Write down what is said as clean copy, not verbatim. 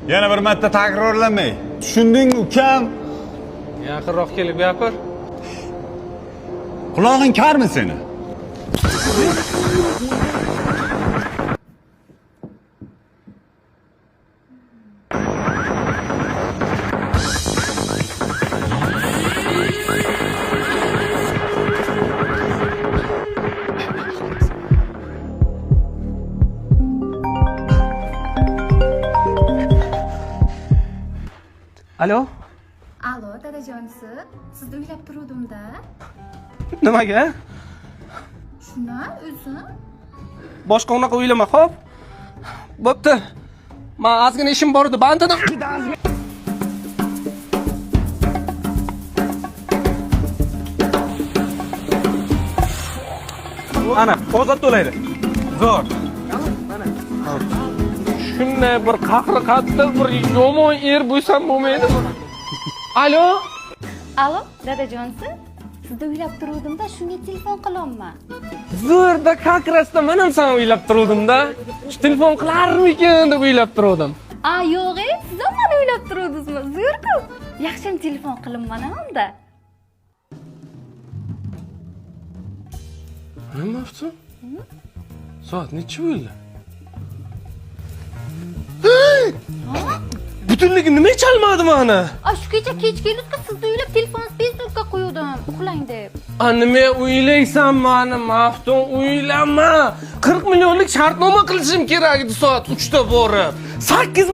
Yana bir marta takrorlamay. Tushundingmi, ukam? Yaqinroq kelib gapir. Qulog'ing karmi seni? Alo? Alo, dadajonisi. Sizni uylab turuvdim-da. Nimaga? Shuni o'zim. Boshqa unaqa o'ylama, xo'p? Bo'pti. Men ozgina ishim bor edi, bandadim. Ana, ozod to'laydi. Zo'r. Shunday bir qaqri qattiq bir yomon er bo'lsam bo'lmaydimi? Alo? Alo, dadajonisi. Sizni uylab turuvdim-da, shunga telefon qilyapman. Zo'rda qakrasda men ham seni o'ylab turdim-da. Shu telefon qilarmikin deb o'ylab turdim. Yo'q, siz ham meni uylab turuvdingizmi? Zo'r-ku. Yaxshim telefon qilinman ham-da. Nima bo'ldi? Soat necha bo'ldi? Butunligi nima chalmadi mana? Shu kecha kechgalikka sizni uylab telefoningizni Facebookga qo'ydim, uxlang deb. Nima o'ylaysan meni, Maftun, o'ylama. 40 millionlik shartnoma qilishim kerak edi soat 3 da borib. 8